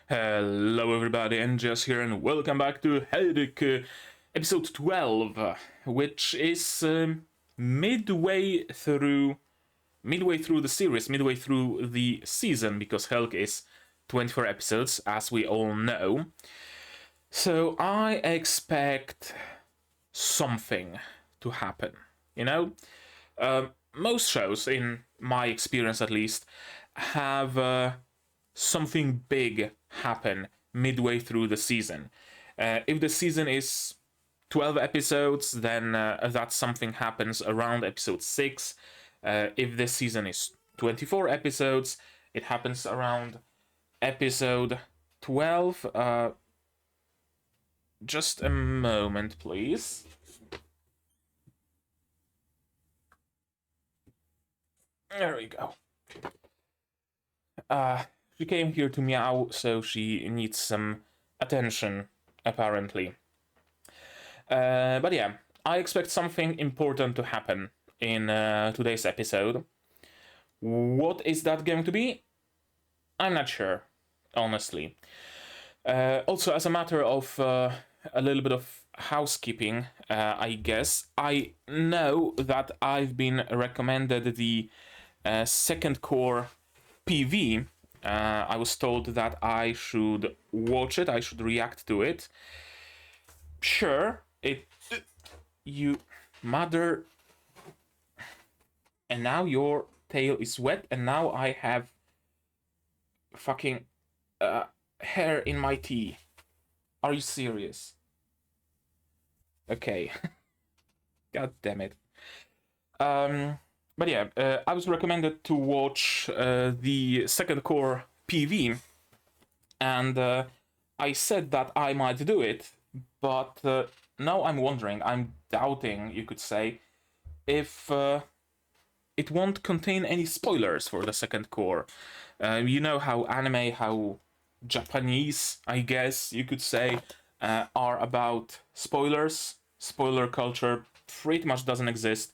Hello everybody, and just here, and welcome back to Helck, episode 12, which is midway through the series, midway through the season, because Helck is 24 episodes, as we all know. So I expect something to happen, you know? Most shows, in my experience at least, have something big happen midway through the season. If the season is 12 episodes, then that something happens around episode 6. If this season is 24 episodes, it happens around episode 12. Just a moment, please. There we go. She came here to meow, so she needs some attention, apparently. But yeah, I expect something important to happen in today's episode. What is that going to be? I'm not sure, honestly. Also, as a matter of a little bit of housekeeping, I guess, I know that I've been recommended the second core PV. I was told that I should watch it, I should react to it. Sure, you mother. And now your tail is wet, and now I have fucking hair in my tea. Are you serious? Okay. God damn it. But yeah, I was recommended to watch the second core PV, and I said that I might do it, but now I'm wondering, I'm doubting, you could say, if it won't contain any spoilers for the second core. You know how anime, how Japanese, I guess you could say, are about spoilers. Spoiler culture pretty much doesn't exist.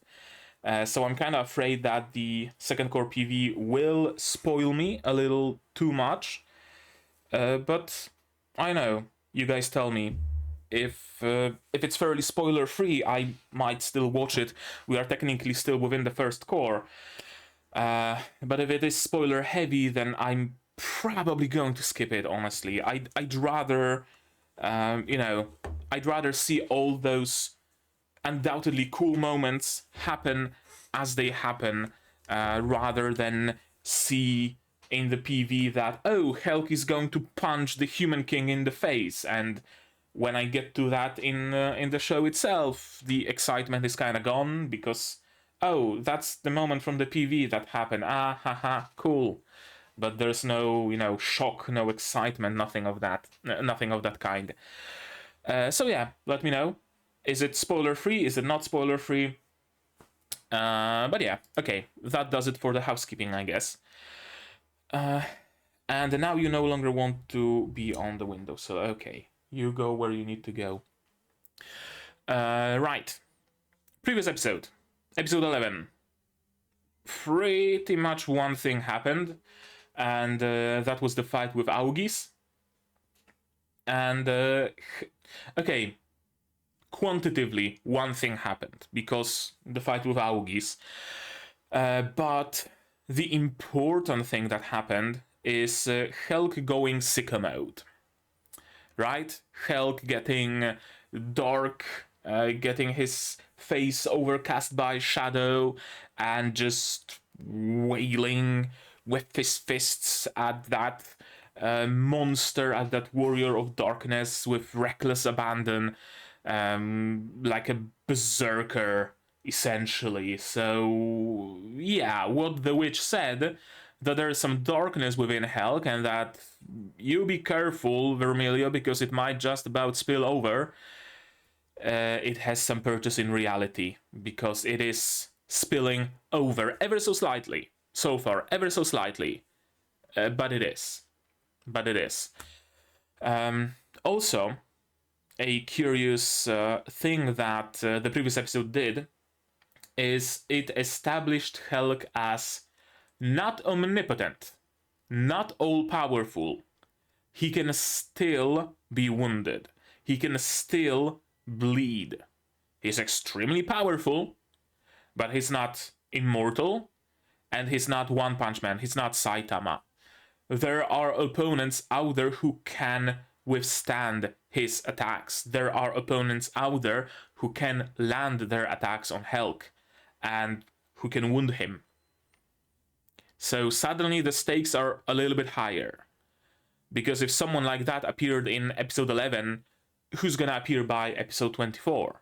So I'm kind of afraid that the second core PV will spoil me a little too much. But I know, you guys tell me. If it's fairly spoiler free, I might still watch it. We are technically still within the first core. But if it is spoiler heavy, then I'm probably going to skip it, honestly. I'd rather, I'd rather see all those undoubtedly cool moments happen as they happen, rather than see in the PV that, oh, Helck is going to punch the Human King in the face, and when I get to that in the show itself, the excitement is kind of gone, because, oh, that's the moment from the PV that happened. Ah, haha, cool. But there's no, shock, no excitement, nothing of that kind. So yeah, let me know. Is it spoiler free? Is it not spoiler free? But yeah, okay, that does it for the housekeeping, I guess. And now you no longer want to be on the window, so okay, you go where you need to go. Right. Previous episode, episode 11. Pretty much one thing happened, and that was the fight with Augis. And okay, quantitatively, one thing happened, because the fight with Augis. But the important thing that happened is Helck going sicko mode. Right? Helck getting dark, getting his face overcast by shadow, and just wailing with his fists at that monster, at that warrior of darkness with reckless abandon, like a berserker, essentially. So, yeah, what the witch said, that there's some darkness within Helck, and that you be careful, Vermilio, because it might just about spill over. It has some purchase in reality, because it is spilling over ever so slightly. So far, ever so slightly. But it is. Also, a curious thing that the previous episode did is it established Helck as not omnipotent, not all-powerful, he can still be wounded. He can still bleed. He's extremely powerful, but he's not immortal, and he's not One Punch Man, he's not Saitama. There are opponents out there who can withstand his attacks. There are opponents out there who can land their attacks on Helck and who can wound him. So suddenly the stakes are a little bit higher. Because if someone like that appeared in episode 11, who's gonna appear by episode 24?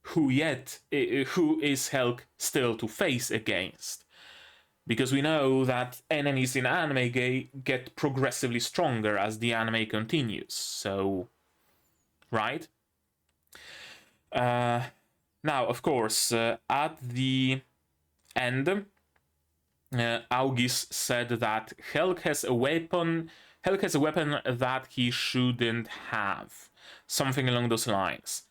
Who is Helck still to face against? Because we know that enemies in anime get progressively stronger as the anime continues, so... right? Now, of course, at the end, Augis said that Helck has a weapon that he shouldn't have. Something along those lines.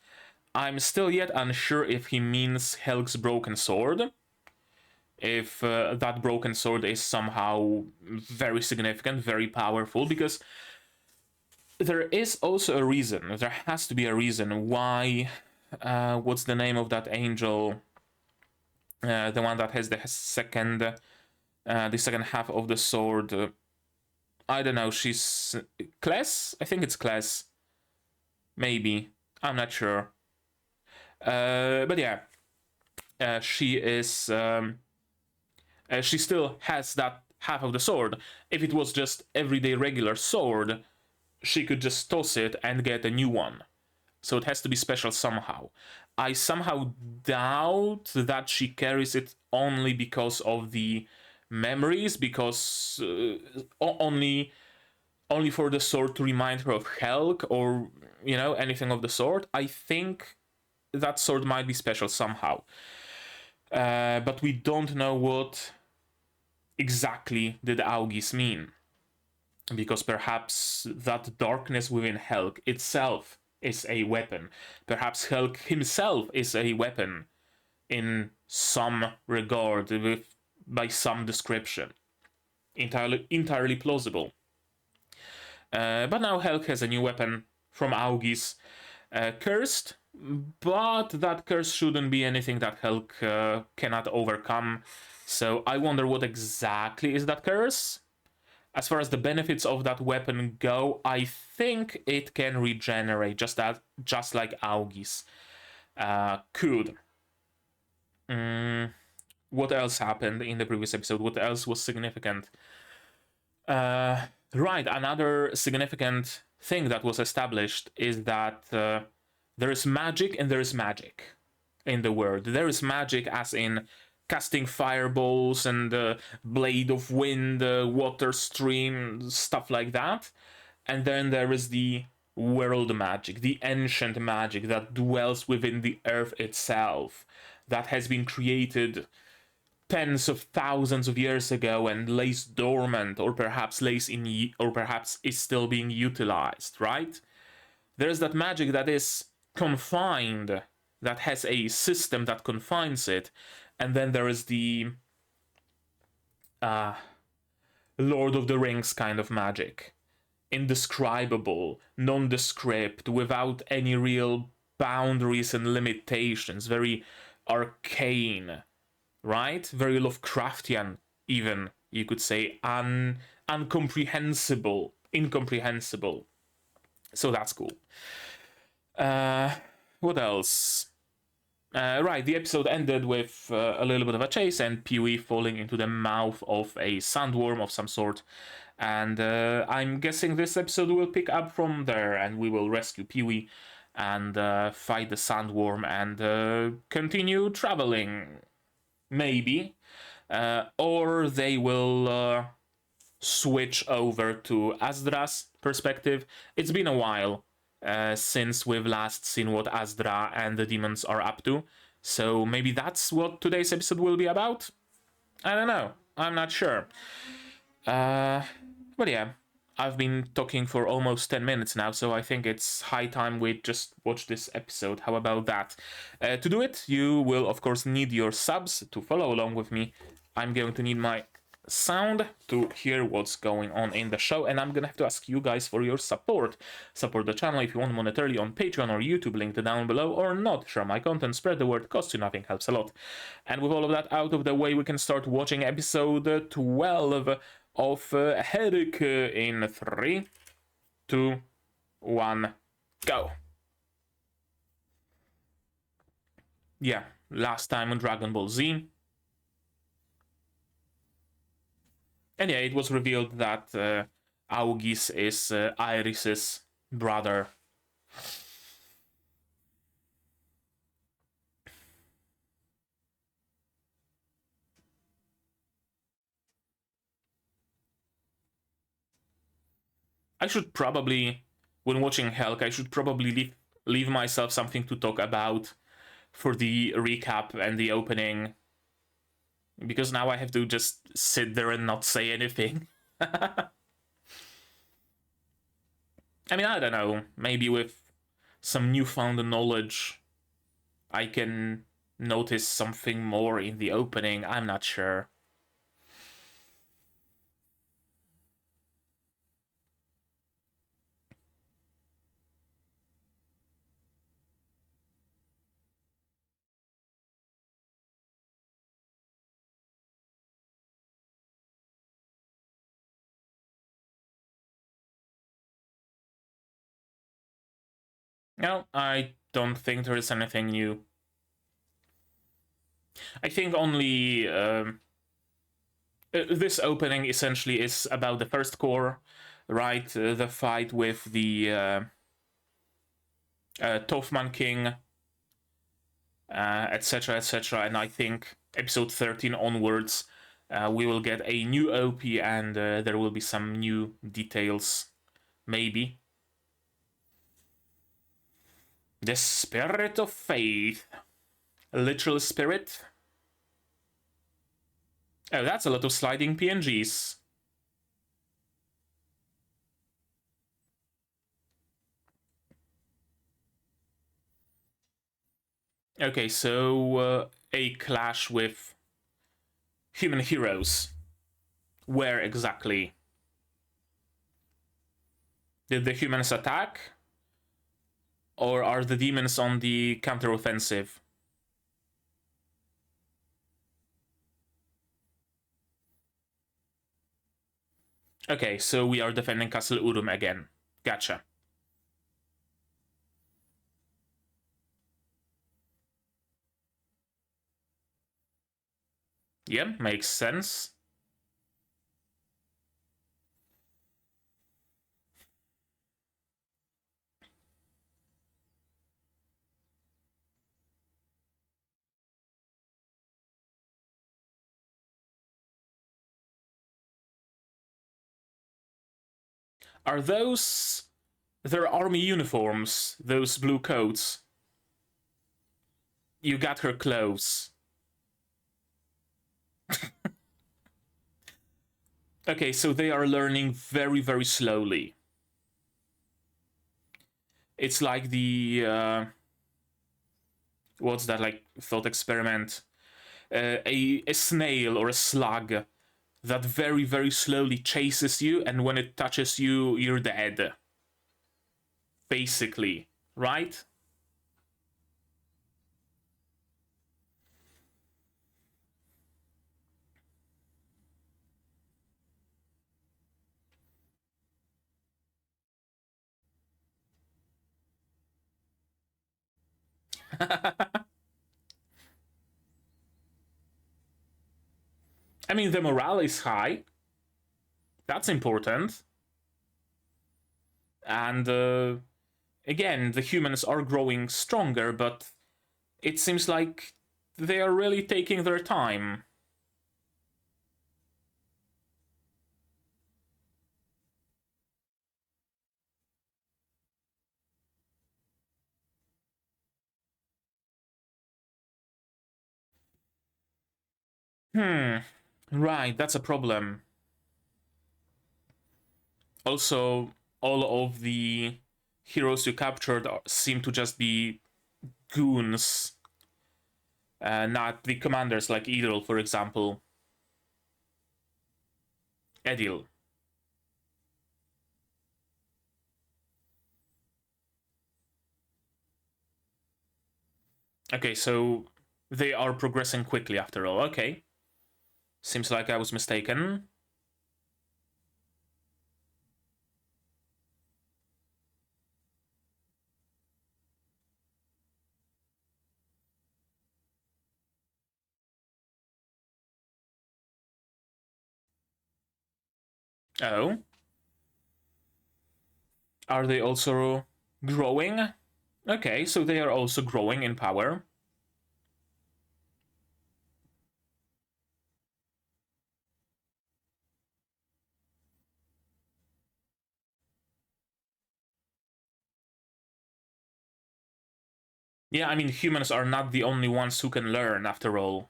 I'm still yet unsure if he means Helck's broken sword. If that broken sword is somehow very significant, very powerful, because there is also a reason, there has to be a reason why, what's the name of that angel, the one that has the second half of the sword, I don't know, she's Kless? I think it's Kless, maybe, I'm not sure, but yeah, she is... she still has that half of the sword. If it was just everyday regular sword, she could just toss it and get a new one. So it has to be special somehow. I somehow doubt that she carries it only because of the memories, because only for the sword to remind her of Helck, or, you know, anything of the sort. I think that sword might be special somehow. But we don't know what exactly did Augis mean. Because perhaps that darkness within Helck itself is a weapon. Perhaps Helck himself is a weapon in some regard, by some description. Entirely plausible. But now Helck has a new weapon from Augis, cursed, but that curse shouldn't be anything that Helck cannot overcome. So I wonder what exactly is that curse. As far as the benefits of that weapon go, I think it can regenerate, just like Augis could. What else happened in the previous episode? What else was significant? Right, another significant thing that was established is that there is magic and there is magic in the world. There is magic as in casting fireballs and blade of wind, water stream, stuff like that. And then there is the world magic, the ancient magic that dwells within the earth itself, that has been created tens of thousands of years ago and lays dormant, or perhaps is still being utilized, right? There's that magic that is confined, that has a system that confines it, and then there is the Lord of the Rings kind of magic. Indescribable, nondescript, without any real boundaries and limitations, very arcane, right? Very Lovecraftian, even, you could say, incomprehensible. So that's cool. What else? Right, the episode ended with a little bit of a chase and Pee-wee falling into the mouth of a sandworm of some sort. And I'm guessing this episode will pick up from there, and we will rescue Pee-wee and fight the sandworm and continue traveling. Maybe. Or they will switch over to Azdra's perspective. It's been a while since we've last seen what Azdra and the demons are up to. So maybe that's what today's episode will be about? I don't know. I'm not sure. But yeah, I've been talking for almost 10 minutes now, so I think it's high time we just watch this episode. How about that? To do it, you will of course need your subs to follow along with me. I'm going to need my sound to hear what's going on in the show, and I'm gonna have to ask you guys for your support. Support the channel if you want monetarily on Patreon or YouTube, linked down below, or not. Share my content, spread the word, costs you nothing, helps a lot. And with all of that out of the way, we can start watching episode 12 of Helck in 3, 2, 1, go. Yeah, last time on Dragon Ball Z. And yeah, it was revealed that Augis is Iris's brother. I should probably, when watching Helck, I should probably leave myself something to talk about for the recap and the opening. Because now I have to just sit there and not say anything. I mean, I don't know. Maybe with some newfound knowledge, I can notice something more in the opening. I'm not sure. No, I don't think there is anything new. I think only this opening essentially is about the first core, right? The fight with the Toffman King, etc., etc. And I think episode 13 onwards, we will get a new OP and there will be some new details, maybe. The Spirit of Faith. A literal spirit? Oh, that's a lot of sliding PNGs. Okay, so a clash with human heroes. Where exactly? Did the humans attack? Or are the demons on the counteroffensive? Okay, so we are defending Castle Urum again. Gotcha. Yeah, makes sense. Are those their army uniforms? Those blue coats? You got her clothes. Okay, so they are learning very, very slowly. It's like the what's that, like, thought experiment? A snail or a slug that very, very slowly chases you, and when it touches you, you're dead. Basically, right? I mean, the morale is high. That's important. And again, the humans are growing stronger, but it seems like they are really taking their time. Right, that's a problem. Also, all of the heroes you captured seem to just be goons, not the commanders like Idol, for example. Edil. Okay, so they are progressing quickly after all. Okay. Seems like I was mistaken. Oh. Are they also growing? Okay, so they are also growing in power. Yeah, I mean, humans are not the only ones who can learn, after all.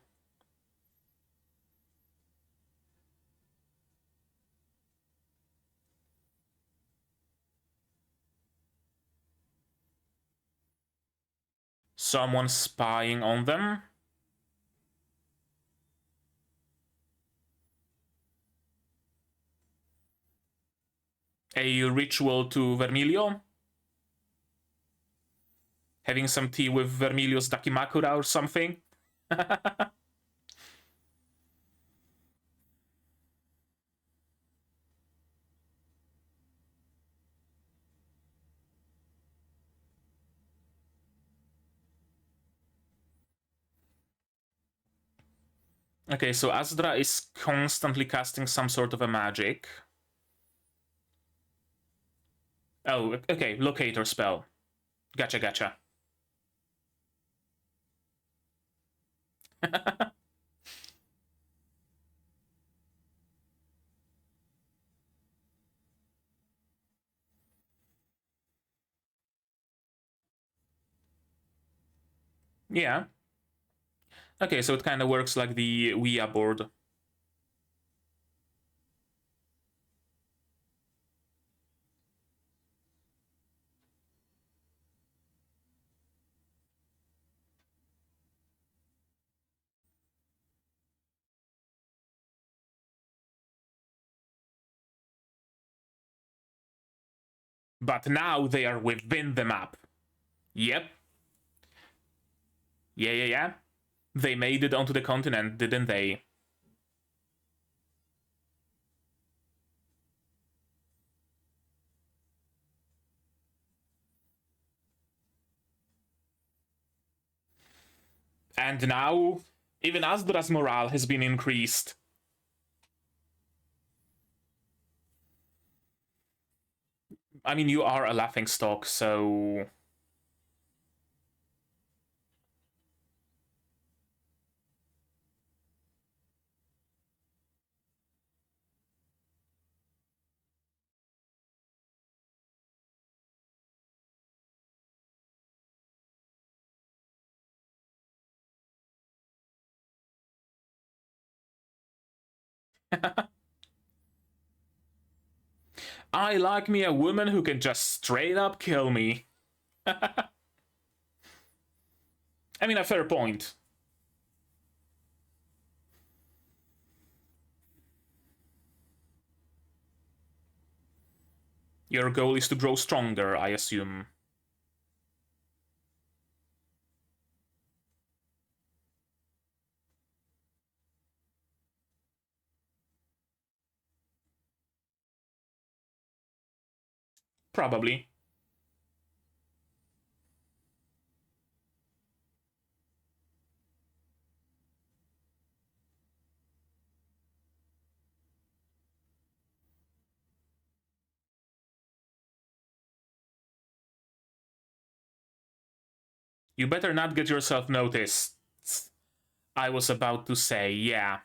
Someone spying on them? A ritual to Vermilio? Having some tea with Vermilio's Dakimakura or something? Okay, so Asdra is constantly casting some sort of a magic. Oh, okay, locator spell. Gotcha, gotcha. Yeah. Okay, so it kind of works like the Ouija board. But now they are within the map. Yep. Yeah. They made it onto the continent, didn't they? And now, even Asdra's morale has been increased. I mean, you are a laughingstock, so... I like me a woman who can just straight up kill me. I mean, a fair point. Your goal is to grow stronger, I assume. Probably. You better not get yourself noticed. I was about to say, yeah.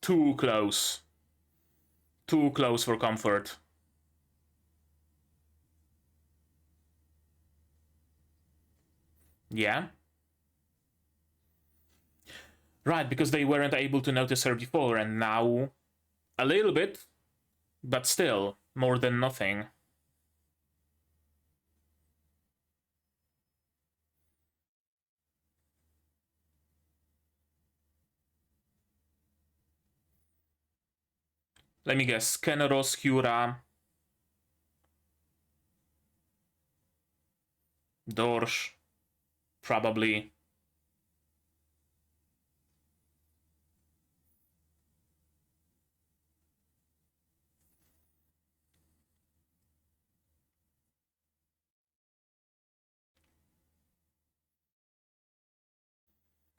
Too close. Too close for comfort. Yeah? Right, because they weren't able to notice her before, and now... A little bit. But still, more than nothing. Let me guess, Keneros, Hura, Dorsh, probably.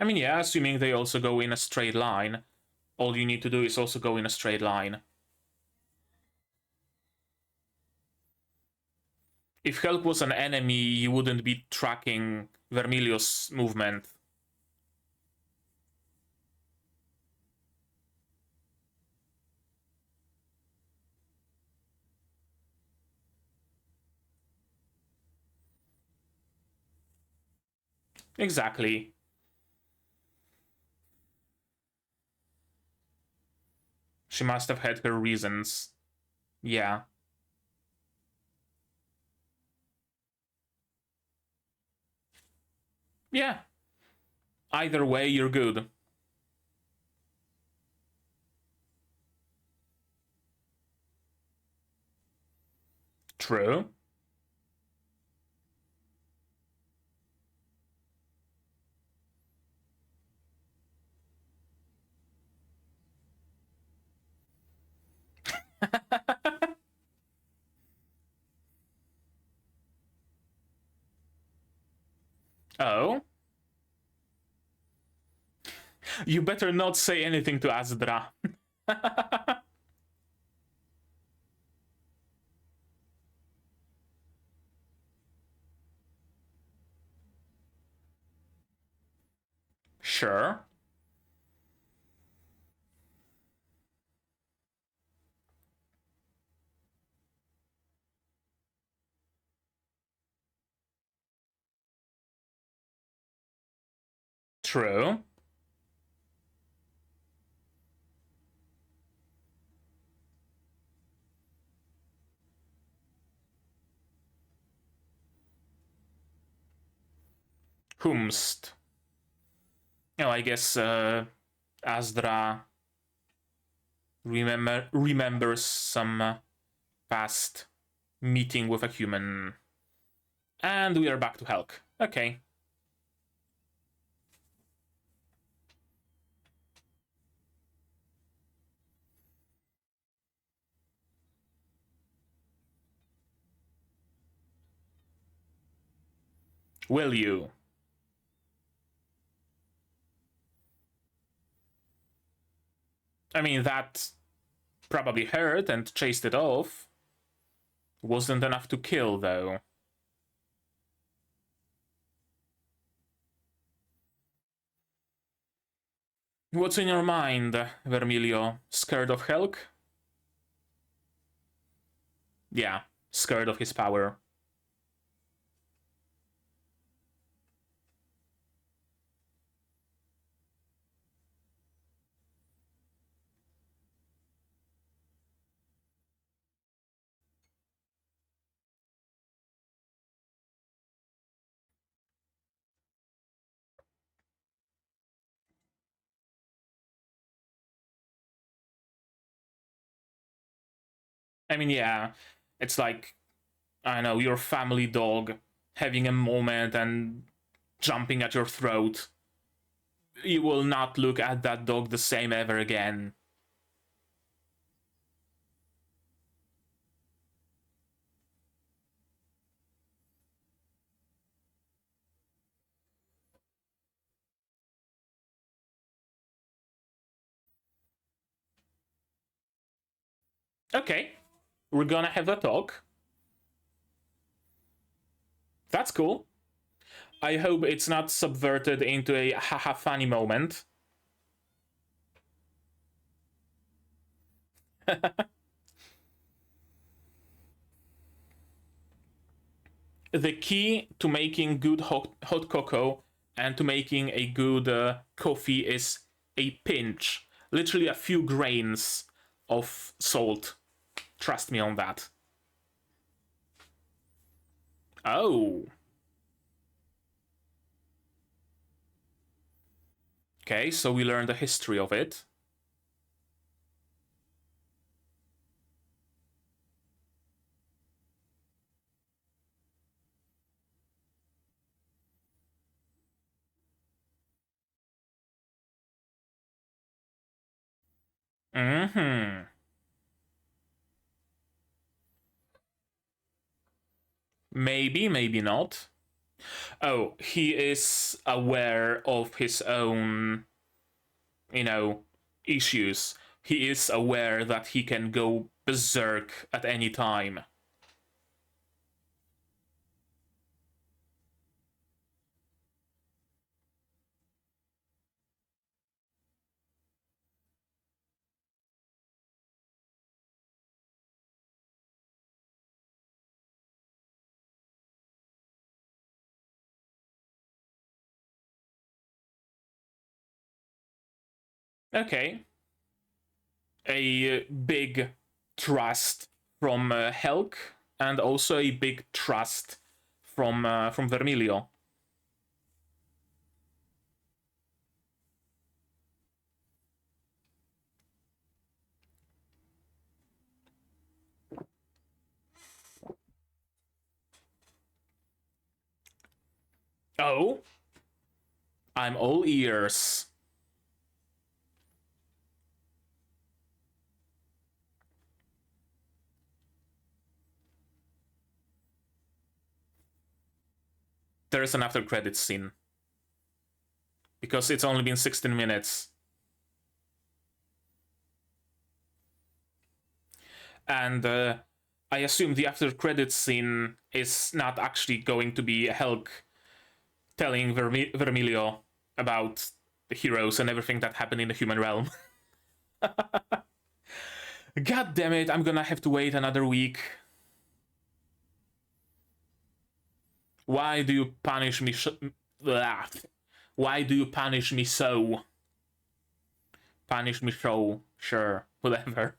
I mean, yeah, assuming they also go in a straight line. All you need to do is also go in a straight line. If Helck was an enemy, you wouldn't be tracking Vermilio's movement. Exactly. She must have had her reasons. Yeah. Yeah. Either way, you're good. True. Oh? You better not say anything to Azdra. Sure. True. Whomst. I guess Azdra remembers some past meeting with a human. And we are back to Helck. Okay. Will you? I mean, that probably hurt and chased it off. Wasn't enough to kill, though. What's in your mind, Vermilio? Scared of Helck? Yeah, scared of his power. I mean, yeah, it's like, I know, your family dog having a moment and jumping at your throat. You will not look at that dog the same ever again. Okay, we're gonna have a talk. That's cool. I hope it's not subverted into a haha funny moment. The key to making good hot cocoa and to making a good coffee is a pinch, literally a few grains of salt. Trust me on that. Oh. Okay, so we learned the history of it. Mm-hmm. Maybe, maybe not. Oh, he is aware of his own, you know, issues. He is aware that he can go berserk at any time. Okay. A big trust from Helck, and also a big trust from Vermilio. Oh, I'm all ears. There is an after credits scene because it's only been 16 minutes. And I assume the after credits scene is not actually going to be Helck telling Vermilio about the heroes and everything that happened in the human realm. God damn it, I'm gonna have to wait another week. Why do you punish me? Why do you punish me so? Punish me so? Sure, whatever.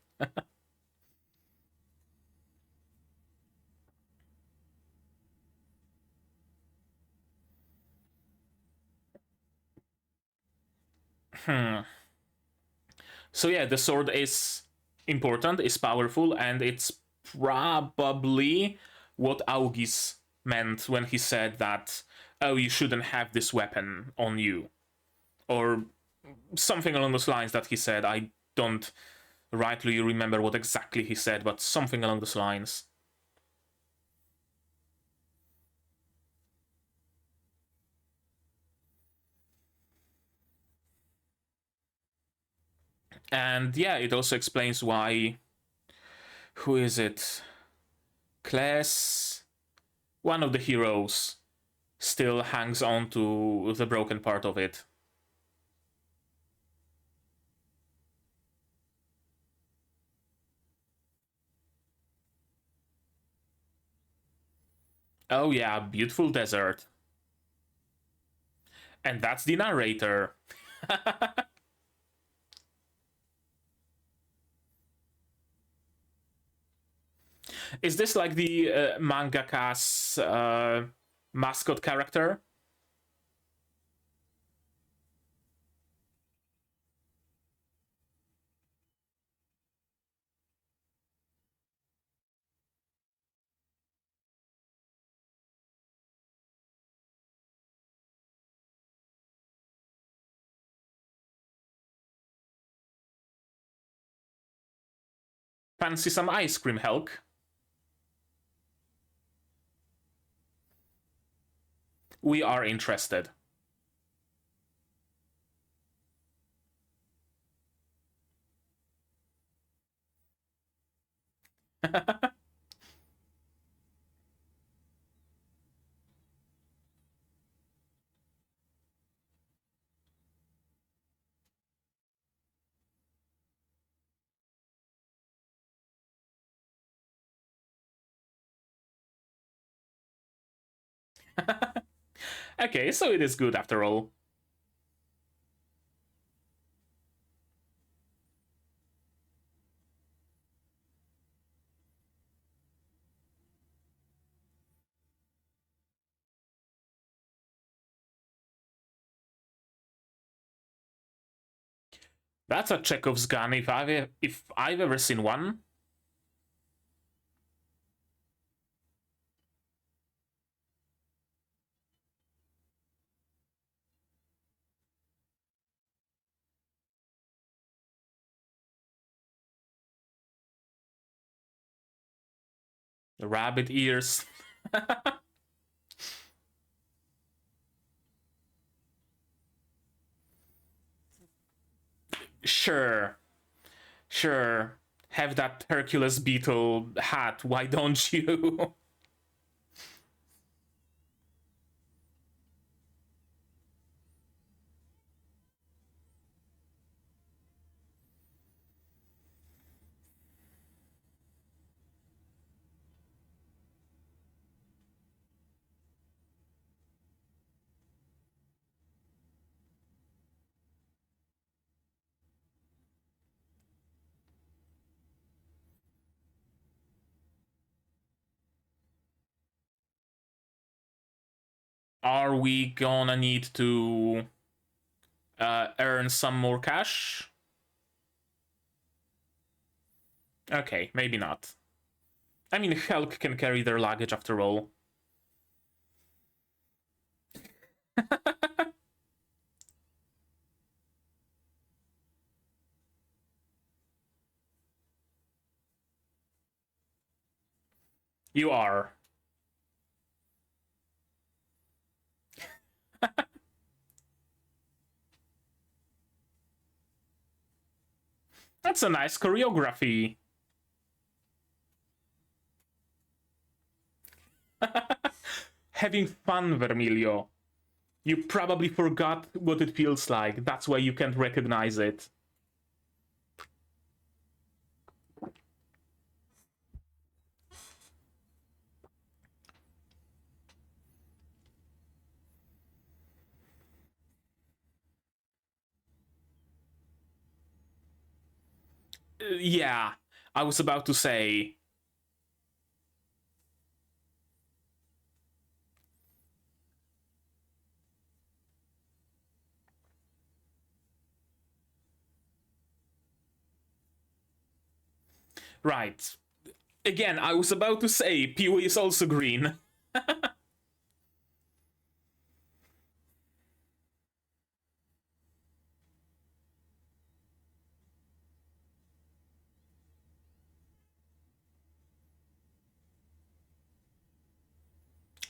So yeah, the sword is important, is powerful, and it's probably what Augis meant when he said that, oh, you shouldn't have this weapon on you. Or something along those lines that he said. I don't rightly remember what exactly he said, but something along those lines. And yeah, it also explains why. Who is it? Class. One of the heroes still hangs on to the broken part of it. Oh yeah, beautiful desert. And that's the narrator. Is this like the mangaka's mascot character? Fancy some ice cream, Helck? We are interested. Okay, so it is good after all. That's a Chekhov's gun if I've ever seen one. The rabbit ears. Sure. Sure. Have that Hercules beetle hat, why don't you? Are we gonna need to earn some more cash? Okay, maybe not. I mean, Helck can carry their luggage after all. You are. That's a nice choreography. Having fun, Vermilio. You probably forgot what it feels like. That's why you can't recognize it. Yeah, I was about to say. Right. Again, I was about to say Pee-wee is also green.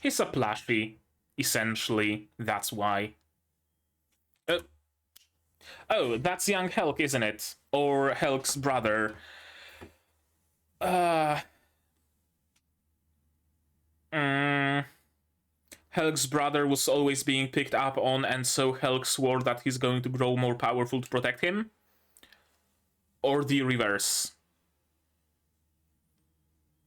He's a plushie, essentially. That's why. Oh, that's young Helck, isn't it? Or Helck's brother. Uh. Helck's brother was always being picked up on, and so Helck swore that he's going to grow more powerful to protect him? Or the reverse?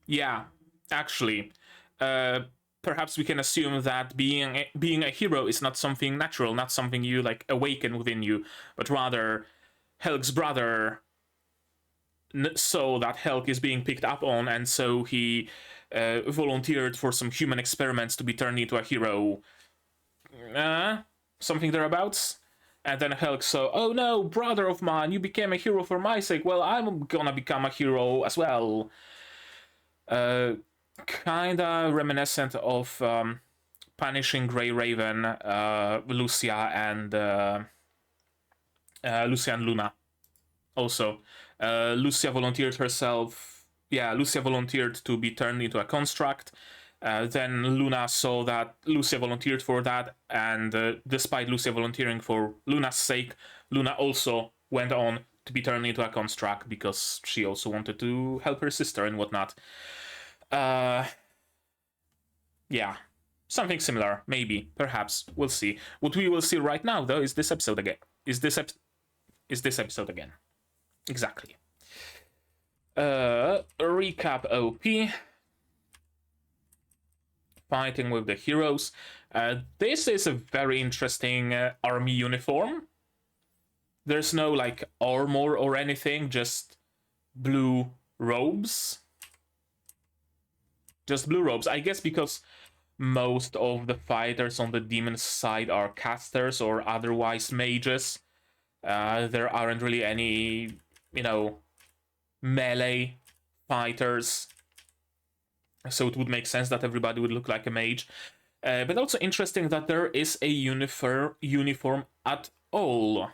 Yeah, actually. Perhaps we can assume that being a hero is not something natural, not something you like awaken within you, but rather Helck's brother saw that Helck is being picked up on, and so he volunteered for some human experiments to be turned into a hero. Something thereabouts. And then Helck saw, oh no, brother of mine, you became a hero for my sake. Well, I'm gonna become a hero as well. Kinda reminiscent of Punishing Grey Raven, Lucia and Luna. Also, Lucia volunteered herself. Yeah, Lucia volunteered to be turned into a construct. Then Luna saw that Lucia volunteered for that, and despite Lucia volunteering for Luna's sake, Luna also went on to be turned into a construct because she also wanted to help her sister and whatnot. Yeah, something similar, maybe, perhaps. We'll see. What we will see right now, though, is this episode again. Is this episode again? Exactly. Recap OP. Fighting with the heroes. This is a very interesting army uniform. There's no like armor or anything, just blue robes. Just blue robes. I guess because most of the fighters on the demon side are casters or otherwise mages. There aren't really any, melee fighters. So it would make sense that everybody would look like a mage. But also interesting that there is a uniform at all.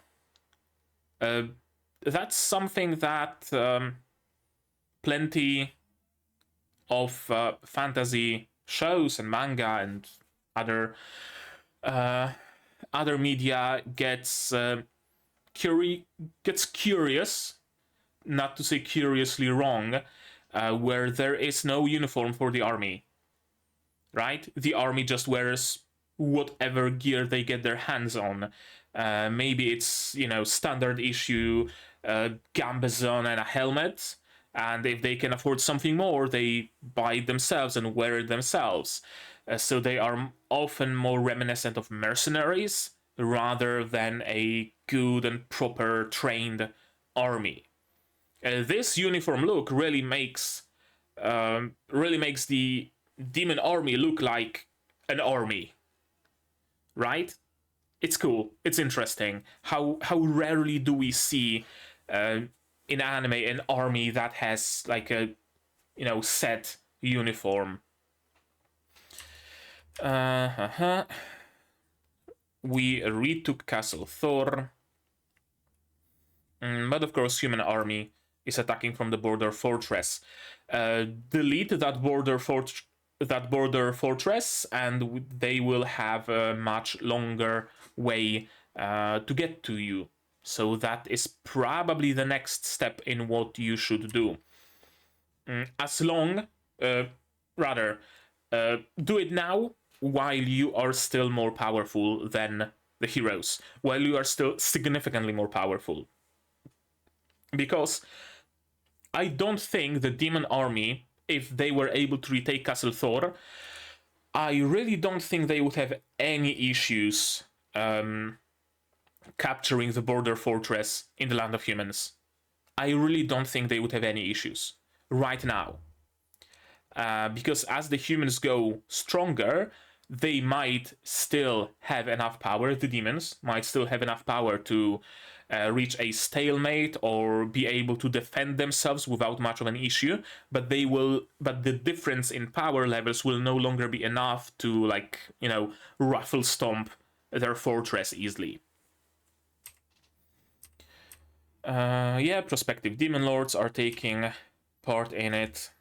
That's something that plenty of fantasy shows and manga and other media gets curious, not to say curiously wrong, where there is no uniform for the army. Right? The army just wears whatever gear they get their hands on. Maybe it's, standard issue gambesson and a helmet, and if they can afford something more, they buy it themselves and wear it themselves. So they are often more reminiscent of mercenaries rather than a good and proper trained army. This uniform look really makes the demon army look like an army, right? It's cool. It's interesting. How rarely do we see in anime an army that has like a set uniform? We retook Castle Thor, but of course, human army is attacking from the border fortress. Delete that border fortress, and they will have a much longer way to get to you. So that is probably the next step in what you should do. Do it now while you are still more powerful than the heroes, while you are still significantly more powerful. Because I don't think the demon army, if they were able to retake Castle Thor, I really don't think they would have any issues capturing the border fortress in the Land of Humans. I really don't think they would have any issues right now. Because as the humans go stronger, they might still have enough power, the demons might still have enough power to reach a stalemate or be able to defend themselves without much of an issue, but the difference in power levels will no longer be enough to ruffle stomp their fortress easily. Prospective demon lords are taking part in it.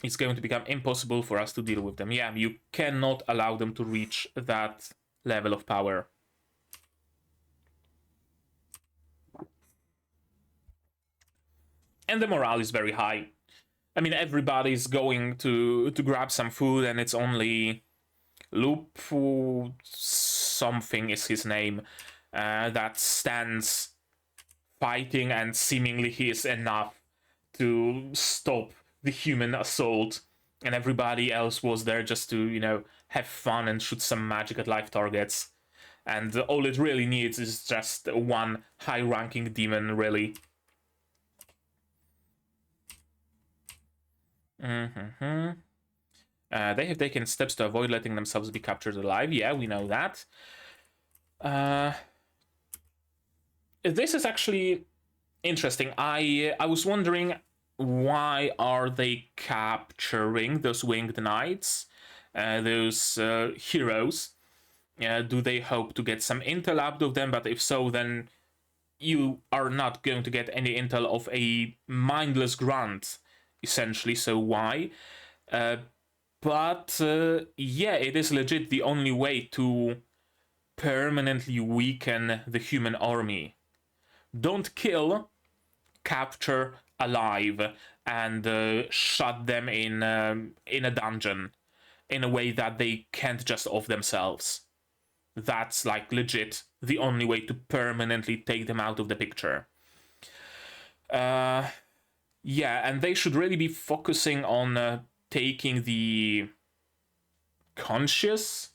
It's going to become impossible for us to deal with them. Yeah, you cannot allow them to reach that level of power. And the morale is very high. I mean, everybody's going to grab some food, and it's only Loop, something is his name, that stands fighting, and seemingly he is enough to stop the human assault, and everybody else was there just to, have fun and shoot some magic at live targets. And all it really needs is just one high-ranking demon, really. They have taken steps to avoid letting themselves be captured alive. Yeah, we know that. This is actually interesting. I was wondering, why are they capturing those winged knights, those heroes? Do they hope to get some intel out of them? But if so, then you are not going to get any intel of a mindless grunt, essentially. So why? But it is legit the only way to permanently weaken the human army. Don't kill, capture alive, and shut them in a dungeon in a way that they can't just off themselves. That's legit the only way to permanently take them out of the picture. And they should really be focusing on taking the conscious,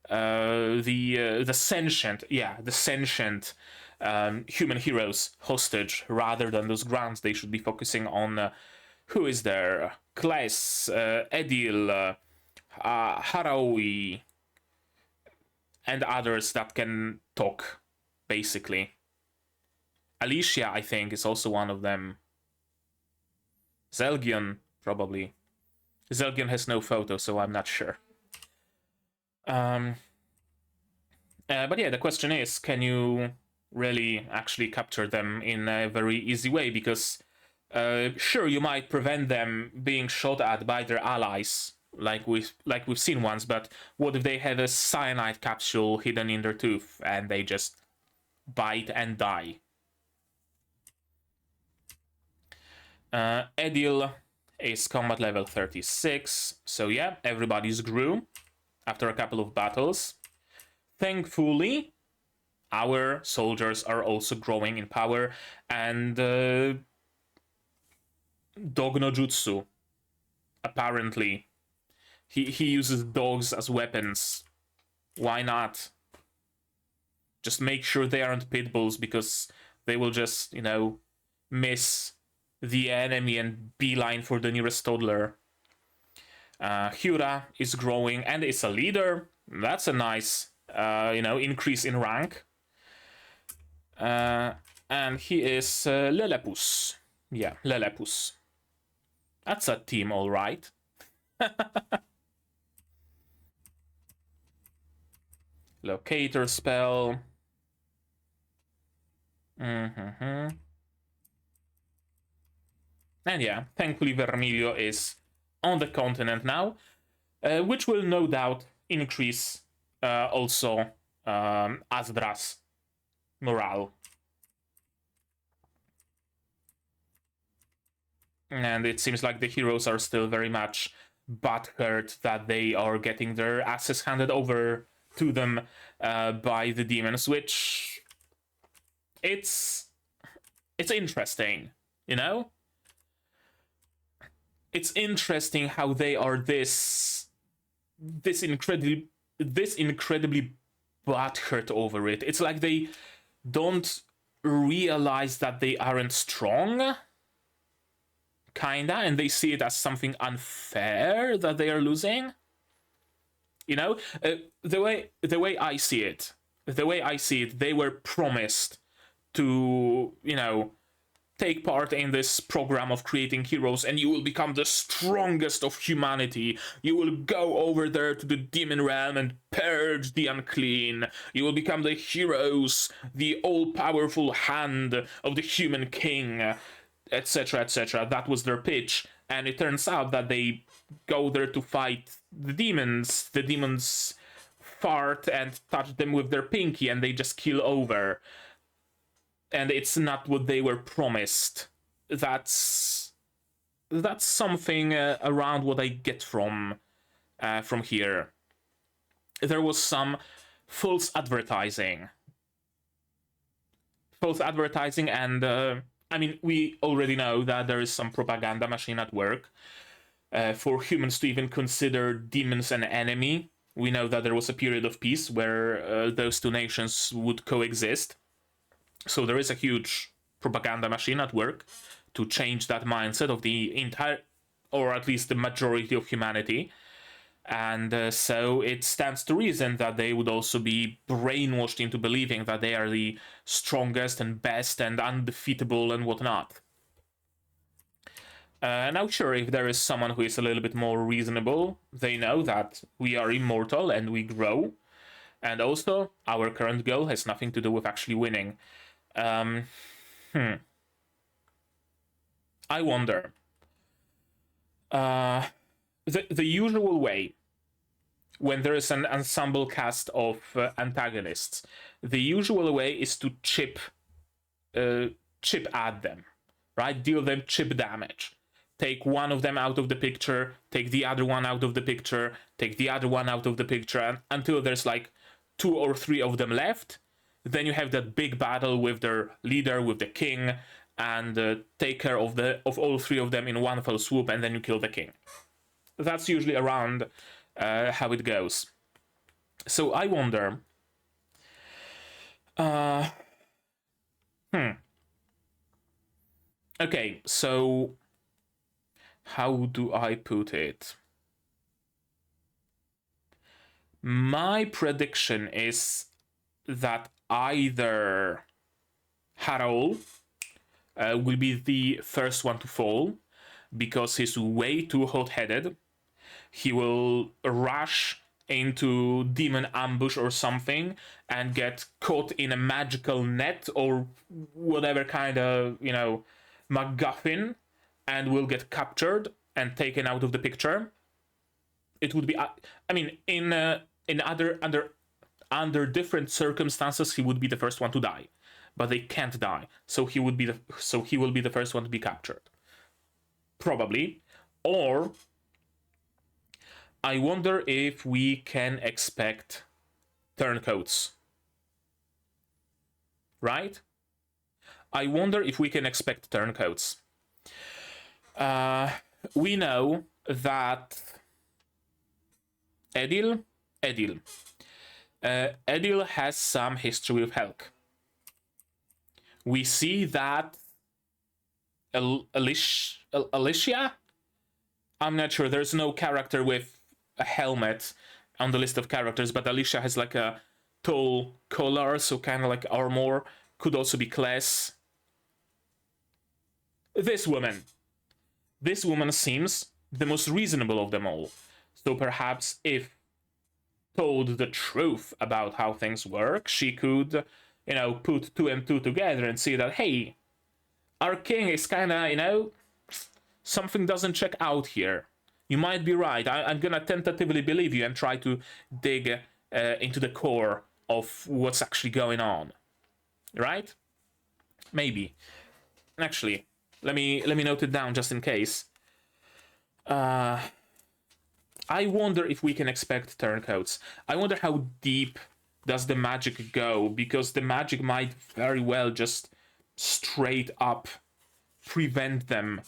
the sentient human heroes hostage, rather than those grunts. They should be focusing on who is there? Kles, Edil, Haraui, and others that can talk, basically. Alicia, I think, is also one of them. Zelgion, probably. Zelgion has no photo, so I'm not sure. But yeah, the question is, can you really actually capture them in a very easy way? Because sure, you might prevent them being shot at by their allies, like we've seen once. But what if they have a cyanide capsule hidden in their tooth and they just bite and die? Edil is combat level 36, so yeah, everybody's grew after a couple of battles. Thankfully, our soldiers are also growing in power, and Dog no Jutsu, apparently, he uses dogs as weapons. Why not? Just make sure they aren't pit bulls, because they will just, you know, miss the enemy and beeline for the nearest toddler. Hyura is growing and is a leader. That's a nice, you know, increase in rank. And he is Lelepus. Yeah, Lelepus. That's a team, all right. Locator spell. And yeah, thankfully Vermilio is on the continent now, which will no doubt increase also Azdra's morale. And it seems like the heroes are still very much butthurt that they are getting their asses handed over to them by the demons, which it's interesting, you know? It's interesting how they are this incredibly butthurt over it. It's like they don't realize that they aren't strong, kinda, and they see it as something unfair that they are losing. You know, the way I see it, they were promised to, you know, take part in this program of creating heroes, and you will become the strongest of humanity. You will go over there to the demon realm and purge the unclean. You will become the heroes, the all-powerful hand of the human king, etc., etc. That was their pitch, and it turns out that they go there to fight the demons. The demons fart and touch them with their pinky, and they just kill over. And it's not what they were promised. That's something around what I get from here. There was some false advertising, and I mean, we already know that there is some propaganda machine at work for humans to even consider demons an enemy. We know that there was a period of peace where those two nations would coexist. So there is a huge propaganda machine at work to change that mindset of the entire, or at least the majority of humanity. And so it stands to reason that they would also be brainwashed into believing that they are the strongest and best and undefeatable and whatnot. Now, sure, if there is someone who is a little bit more reasonable, they know that we are immortal and we grow. And also, our current goal has nothing to do with actually winning. I wonder. The usual way, when there is an ensemble cast of antagonists, the usual way is to chip at them, right? Deal them chip damage. Take one of them out of the picture, take the other one out of the picture, take the other one out of the picture, until there's like 2 or 3 of them left. Then you have that big battle with their leader, with the king, and take care of all 3 of them in one fell swoop, and then you kill the king. That's usually around how it goes. So I wonder. Okay, so how do I put it? My prediction is that either Harrow will be the first one to fall because he's way too hot-headed. He will rush into demon ambush or something and get caught in a magical net or whatever kind of, MacGuffin, and will get captured and taken out of the picture. It would be, in under different circumstances, he would be the first one to die, but they can't die, so he will be the first one to be captured, probably. Or I wonder if we can expect turncoats, right? I wonder if we can expect turncoats. We know that Edil has some history with Helck. We see that Alicia? I'm not sure. There's no character with a helmet on the list of characters, but Alicia has like a tall collar, so kind of like armor. Could also be class. This woman seems the most reasonable of them all. So perhaps if told the truth about how things work, she could, put 2 and 2 together and see that, hey, our king is kind of, something doesn't check out here. You might be right. I'm gonna tentatively believe you and try to dig into the core of what's actually going on. Right? Maybe. Actually, let me note it down just in case. I wonder if we can expect turncoats. I wonder how deep does the magic go, because the magic might very well just straight up prevent them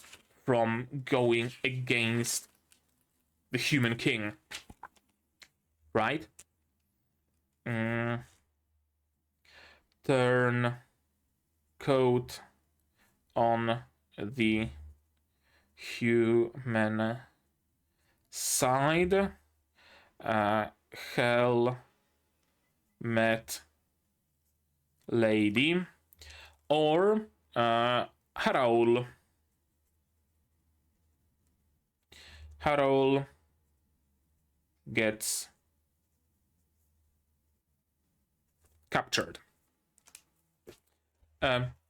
from going against the human king. Right? Turncoat on the human side. Helmet lady. Or Harrow. Harrow gets captured.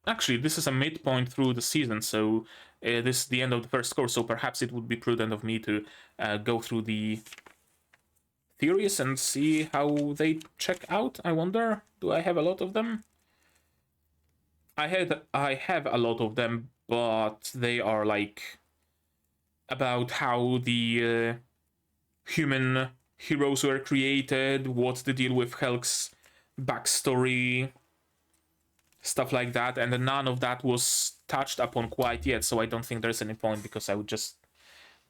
Actually, this is a midpoint through the season, so this is the end of the first course, so perhaps it would be prudent of me to go through the theories and see how they check out. I wonder, do I have a lot of them? I have a lot of them, but they are like about how the human heroes were created, what's the deal with Helck's backstory, stuff like that, and none of that was touched upon quite yet, so I don't think there's any point, because I would just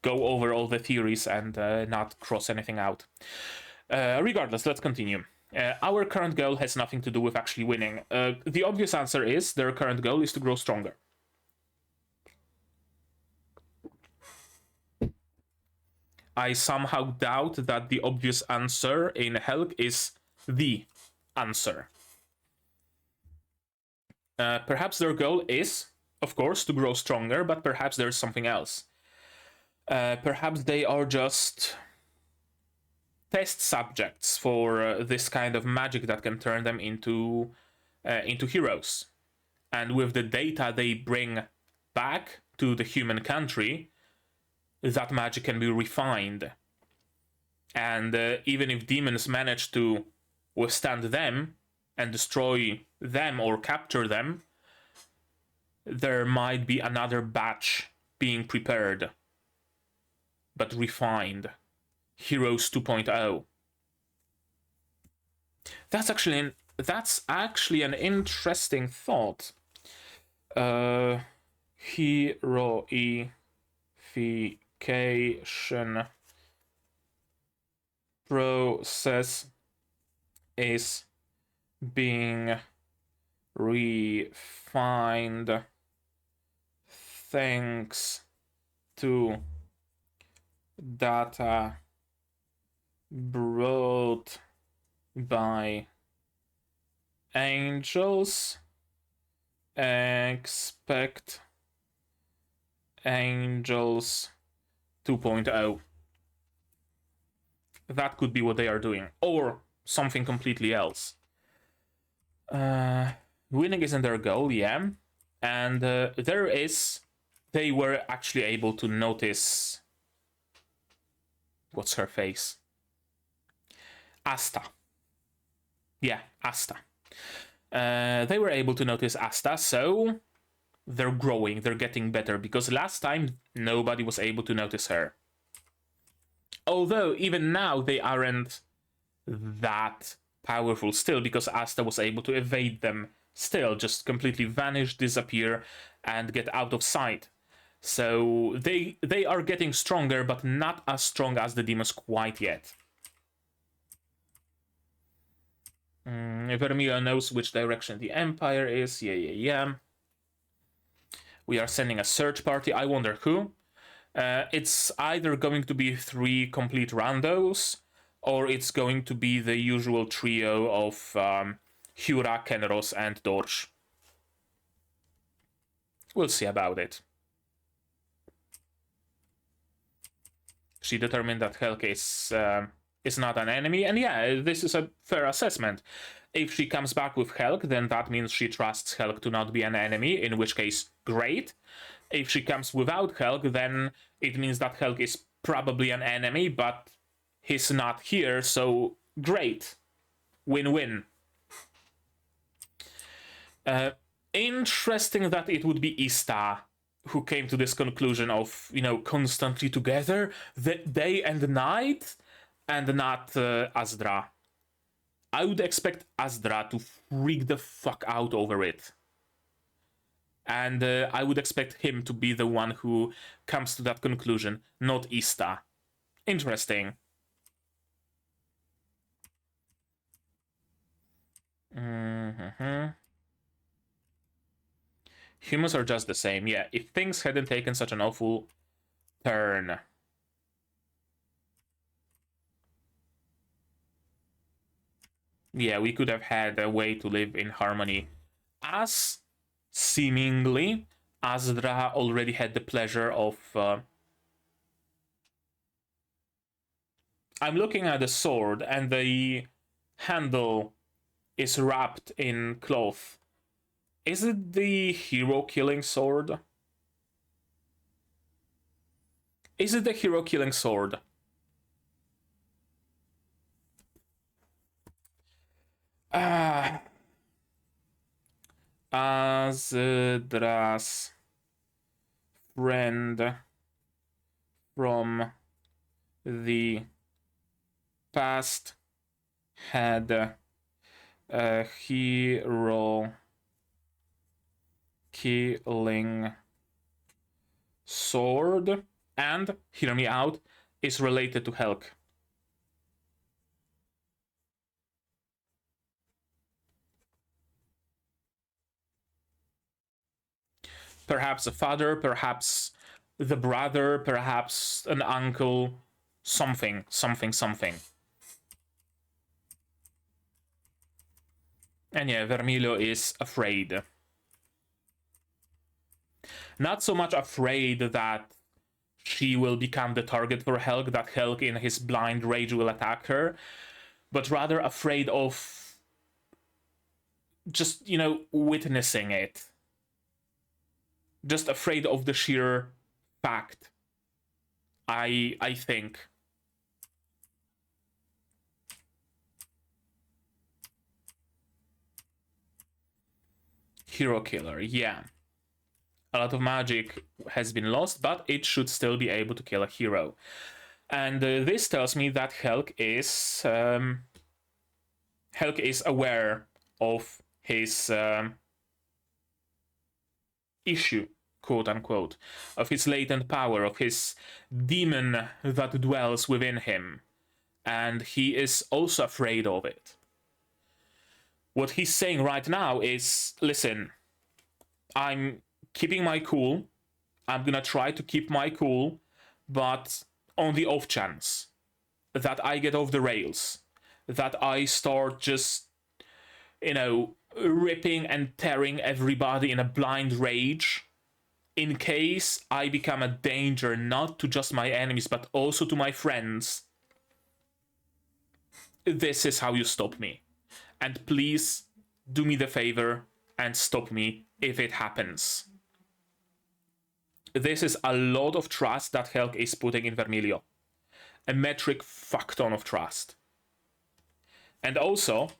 go over all the theories and not cross anything out. Regardless, let's continue. Our current goal has nothing to do with actually winning. The obvious answer is their current goal is to grow stronger. I somehow doubt that the obvious answer in Helck is the answer. Perhaps their goal is, of course, to grow stronger, but perhaps there's something else. Perhaps they are just test subjects for this kind of magic that can turn them into heroes. And with the data they bring back to the human country, that magic can be refined. And even if demons manage to withstand them and destroy them or capture them, there might be another batch being prepared, but refined. Heroes 2.0. That's actually an interesting thought. Heroification process is being refined thanks to data brought by angels. Expect angels 2.0. That could be what they are doing, or something completely else. Winning isn't their goal, yeah. And they were actually able to notice. What's her face? Asta. Yeah, Asta. They were able to notice Asta, so they're growing, they're getting better, because last time nobody was able to notice her. Although, even now, they aren't that powerful still, because Asta was able to evade them still, just completely vanish, disappear, and get out of sight. So they are getting stronger, but not as strong as the demons quite yet. Vermilio knows which direction the Empire is. Yeah. We are sending a search party. I wonder who. It's either going to be 3 complete randos, or it's going to be the usual trio of Hura, Kenros, and Dorsch. We'll see about it. She determined that Helck is not an enemy, and yeah, this is a fair assessment. If she comes back with Helck, then that means she trusts Helck to not be an enemy, in which case, great. If she comes without Helck, then it means that Helck is probably an enemy, but he's not here, so great. Win-win. Interesting that it would be Ista who came to this conclusion of, constantly together, the day and night, and not Asdra. I would expect Asdra to freak the fuck out over it. And I would expect him to be the one who comes to that conclusion, not Ista. Interesting. Humans are just the same. Yeah, if things hadn't taken such an awful turn. Yeah, we could have had a way to live in harmony. As seemingly Asdra already had the pleasure of... I'm looking at the sword, and the handle is wrapped in cloth. Is it the hero killing sword? Is it the hero killing sword? Asdra's friend from the past had a hero killing sword, and, hear me out, is related to Helck. Perhaps a father, perhaps the brother, perhaps an uncle, something. And yeah, Vermilio is afraid. Not so much afraid that she will become the target for Helck, that Helck in his blind rage will attack her, but rather afraid of just, witnessing it. Just afraid of the sheer fact. I think. Hero killer, yeah. A lot of magic has been lost, but it should still be able to kill a hero. And this tells me that Helck is aware of his issue, quote unquote, of his latent power, of his demon that dwells within him. And he is also afraid of it. What he's saying right now is, listen, I'm keeping my cool. I'm gonna try to keep my cool, but on the off chance. that I get off the rails, that I start just, ripping and tearing everybody in a blind rage, in case I become a danger not to just my enemies but also to my friends, this is how you stop me. And please do me the favor and stop me if it happens. This is a lot of trust that Helck is putting in Vermilio. A metric fuck ton of trust. And also,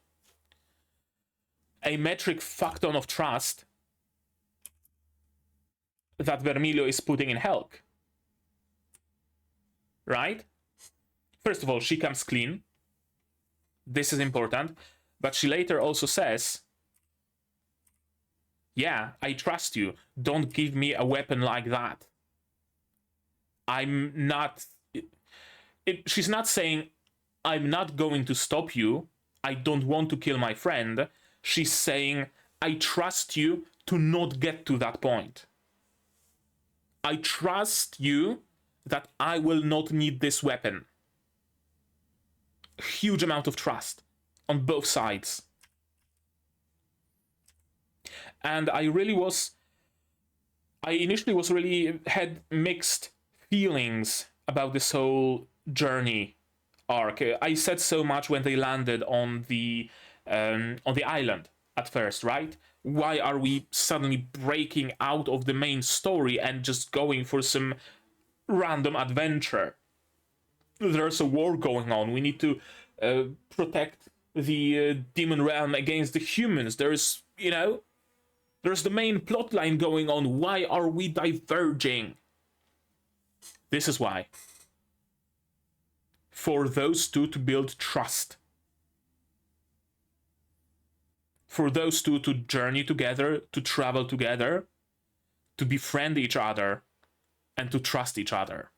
a metric fuck ton of trust that Vermilio is putting in Helck. Right? First of all, she comes clean. This is important. But she later also says, yeah, I trust you. Don't give me a weapon like that. I'm not... she's not saying, I'm not going to stop you. I don't want to kill my friend. She's saying, I trust you to not get to that point. I trust you that I will not need this weapon. Huge amount of trust on both sides. And I initially was really had mixed feelings about this whole journey arc. I said so much when they landed on the island at first, right? Why are we suddenly breaking out of the main story and just going for some random adventure? There's a war going on. We need to protect the demon realm against the humans. There's the main plotline going on. Why are we diverging? This is why. For those two to build trust. For those two to journey together, to travel together, to befriend each other, and to trust each other.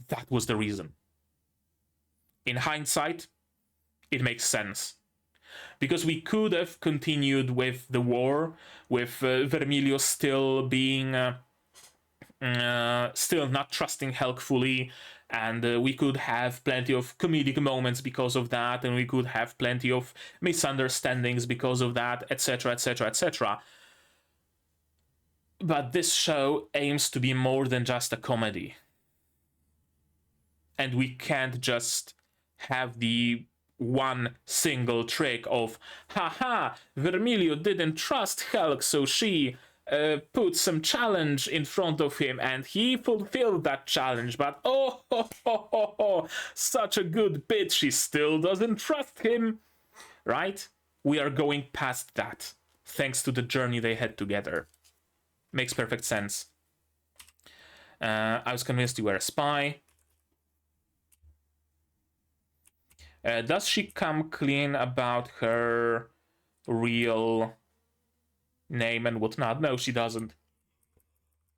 That was the reason. In hindsight, it makes sense. Because we could have continued with the war, with Vermilio still being... still not trusting Helck fully, and we could have plenty of comedic moments because of that, and we could have plenty of misunderstandings because of that, etc, etc, etc. But this show aims to be more than just a comedy. And we can't just have the one single trick of, haha, Vermilio didn't trust Helck, so she put some challenge in front of him and he fulfilled that challenge, but such a good bitch, she still doesn't trust him. Right? We are going past that, thanks to the journey they had together. Makes perfect sense. I was convinced you were a spy. Does she come clean about her real name and whatnot? No, she doesn't.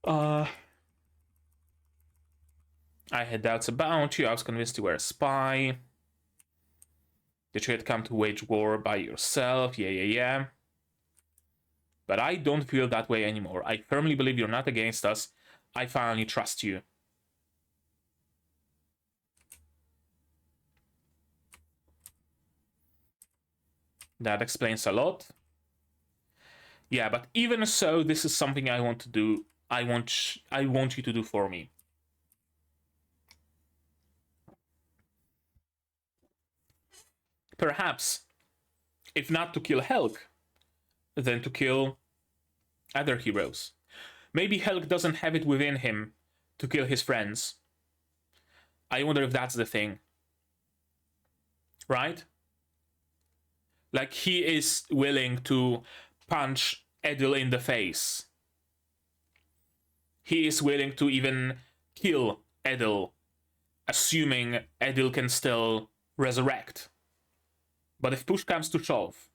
I had doubts about you. I was convinced you were a spy. That you had come to wage war by yourself. Yeah. But I don't feel that way anymore. I firmly believe you're not against us. I finally trust you. That explains a lot. Yeah, but even so, this is something I want to do. I want you to do for me. Perhaps, if not to kill Helck, then to kill other heroes. Maybe Helck doesn't have it within him to kill his friends. I wonder if that's the thing. Right? Like, he is willing to punch Edil in the face. He is willing to even kill Edil, assuming Edil can still resurrect. But if push comes to shove,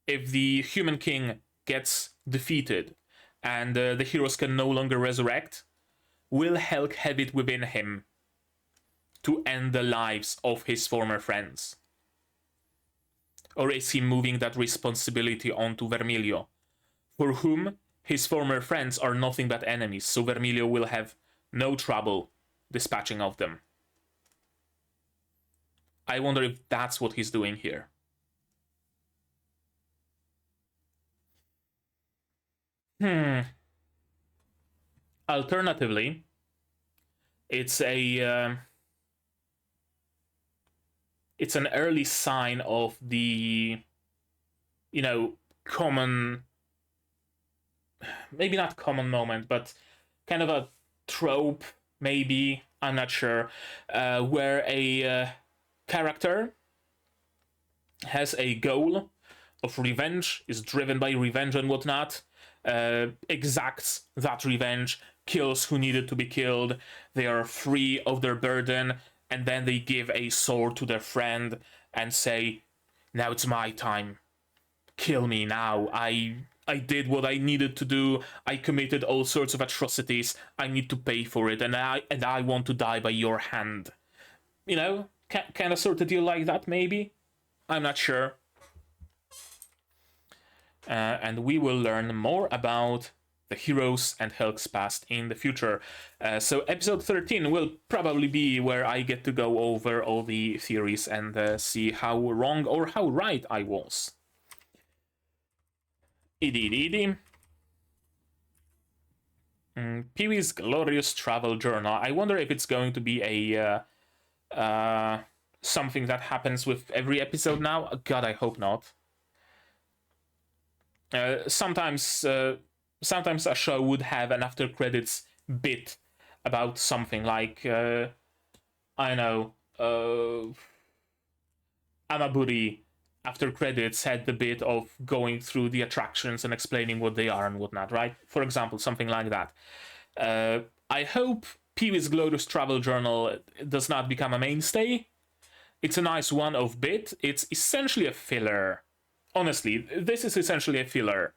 if the Human King gets defeated and the heroes can no longer resurrect, will Helck have it within him to end the lives of his former friends? Or is he moving that responsibility onto Vermilio, for whom his former friends are nothing but enemies, so Vermilio will have no trouble dispatching of them? I wonder if that's what he's doing here. Alternatively, it's it's an early sign of the, common, maybe not common moment, but kind of a trope, maybe, I'm not sure, where a character has a goal of revenge, is driven by revenge and whatnot, exacts that revenge, kills who needed to be killed, they are free of their burden, and then they give a sword to their friend and say, now it's my time. Kill me now. I did what I needed to do. I committed all sorts of atrocities. I need to pay for it, and I want to die by your hand. Kind of sort of deal like that, maybe? I'm not sure. And we will learn more about the heroes and Helck's past in the future. So episode 13 will probably be where I get to go over all the theories and see how wrong or how right I was. Edie. Pee-wee's Glorious Travel Journal. I wonder if it's going to be a something that happens with every episode now. God, I hope not. Sometimes a show would have an after credits bit about something like I know, Amaburi after credits had the bit of going through the attractions and explaining what they are and whatnot, right? For example, something like that. I hope Pee-wee's Glorious Travel Journal does not become a mainstay. It's a nice one-off bit. It's essentially a filler. Honestly, this is essentially a filler.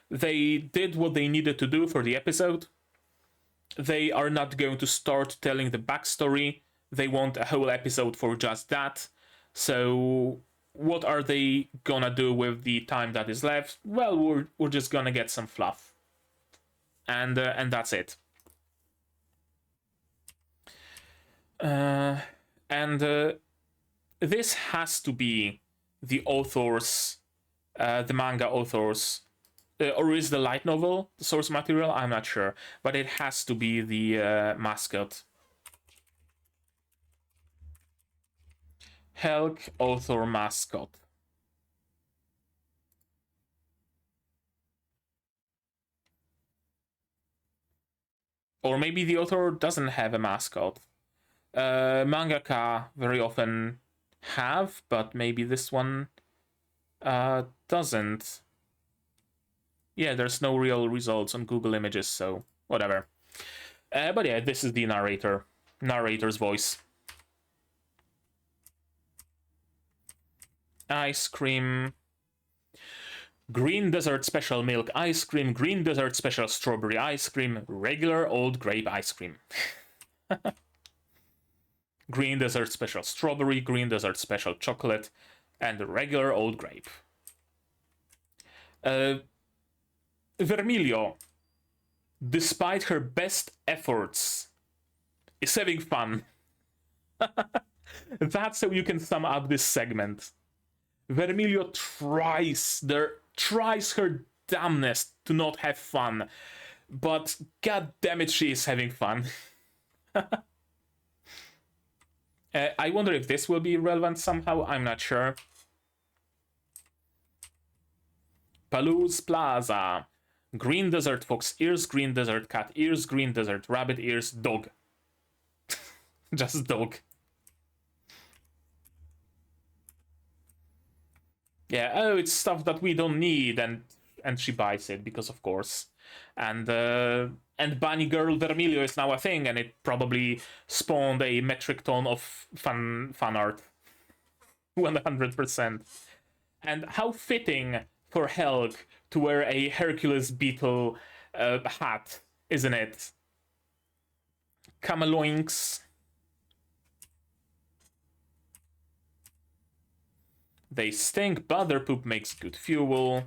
They did what they needed to do for the episode. They are not going to start telling the backstory. They want a whole episode for just that. So what are they gonna do with the time that is left? Well, we're just gonna get some fluff. And that's it. This has to be the authors, the manga authors, or is the light novel the source material? I'm not sure, but it has to be the mascot. Helck author mascot. Or maybe the author doesn't have a mascot. Mangaka very often have, but maybe this one doesn't. Yeah, there's no real results on Google Images, so whatever. But yeah, this is the narrator's voice. Ice cream, green desert special milk ice cream, green desert special strawberry ice cream, regular old grape ice cream. Green desert special strawberry, green desert special chocolate, and regular old grape. Vermilio, despite her best efforts, is having fun. That's how you can sum up this segment. Vermilio tries her damnedest to not have fun, but god damn it, she is having fun. I wonder if this will be relevant somehow, I'm not sure. Palouse Plaza. Green desert fox ears, green desert cat ears, green desert rabbit ears, dog. Just dog. Yeah, oh, it's stuff that we don't need, and she buys it because of course. And Bunny Girl Vermilio is now a thing, and it probably spawned a metric ton of fan art. 100%. And how fitting for Helck to wear a Hercules beetle hat, isn't it? Camaloinks. They stink, but their poop makes good fuel.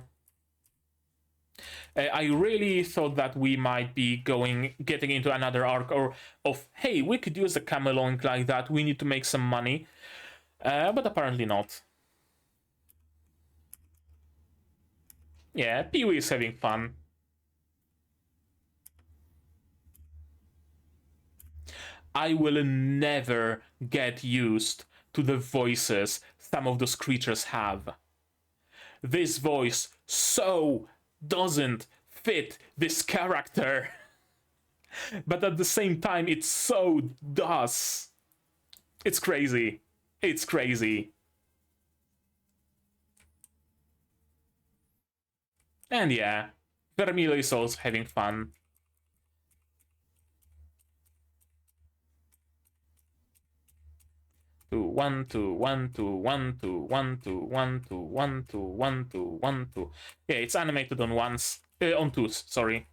I really thought that we might be getting into another arc of, hey, we could use a camaloink like that, we need to make some money. But apparently not. Yeah, Pee-wee is having fun. I will never get used to the voices some of those creatures have. This voice so doesn't fit this character. But at the same time, it so does. It's crazy. It's crazy. And yeah, Vermilio is also having fun. Two, one, two, one, two, one, two, one, two, one, two, one, two, one, two, one, two. Yeah, it's animated on on twos, sorry.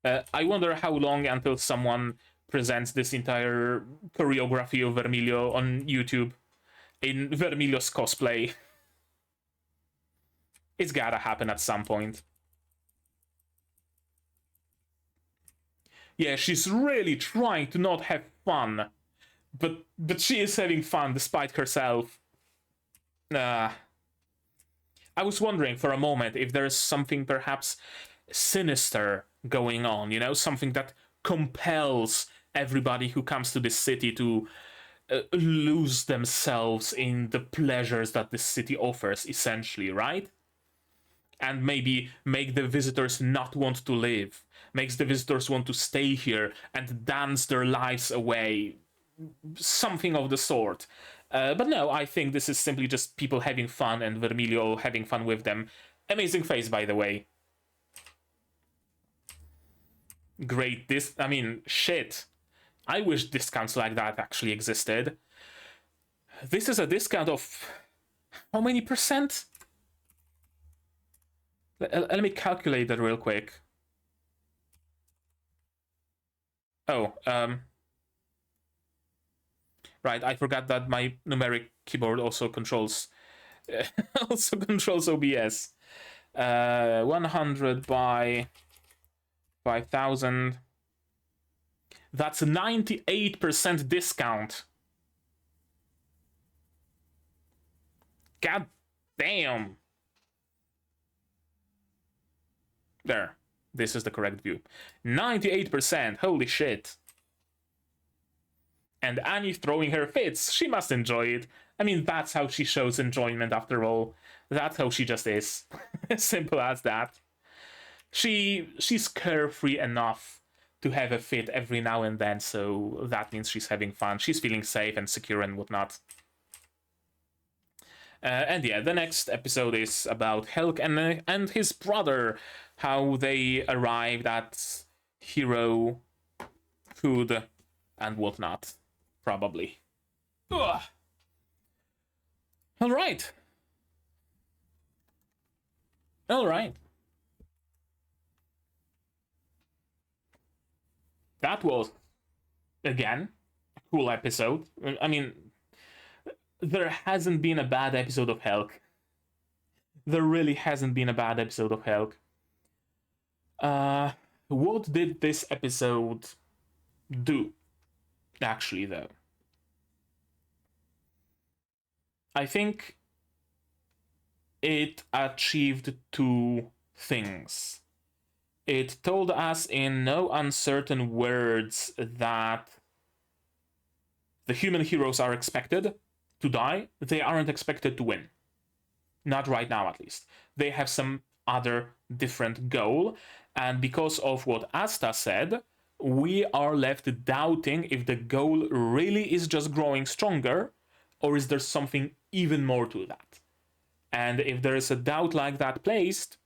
I wonder how long until someone presents this entire choreography of Vermilio on YouTube in Vermilio's cosplay. It's gotta happen at some point. Yeah, she's really trying to not have fun, but she is having fun despite herself. I was wondering for a moment if there's something perhaps sinister going on, you know, something that compels everybody who comes to this city to lose themselves in the pleasures that this city offers, essentially, right? And maybe make the visitors not want to live, makes the visitors want to stay here and dance their lives away, something of the sort. But no, I think this is simply just people having fun and Vermilio having fun with them. Amazing face, by the way. Great, I mean, shit. I wish discounts like that actually existed. This is a discount of how many percent? Let me calculate that real quick. Oh, right, I forgot that my numeric keyboard also controls OBS. 100 by 5,000. That's a 98% discount. God damn. There. This is the correct view. 98%. Holy shit. And Annie throwing her fits. She must enjoy it. I mean, that's how she shows enjoyment after all. That's how she just is. Simple as that. She's carefree enough to have a fit every now and then, so that means she's having fun. She's feeling safe and secure and whatnot. And yeah, the next episode is about Helck and his brother, how they arrived at hero food and whatnot, probably. Ugh. All right. That was, again, a cool episode. I mean, there hasn't been a bad episode of Helck. There really hasn't been a bad episode of Helck. What did this episode do, actually, though? I think it achieved two things. It told us in no uncertain words that the human heroes are expected to die. They aren't expected to win. Not right now, at least. They have some other different goal. And because of what Asta said, we are left doubting if the goal really is just growing stronger, or is there something even more to that? And if there is a doubt like that placed,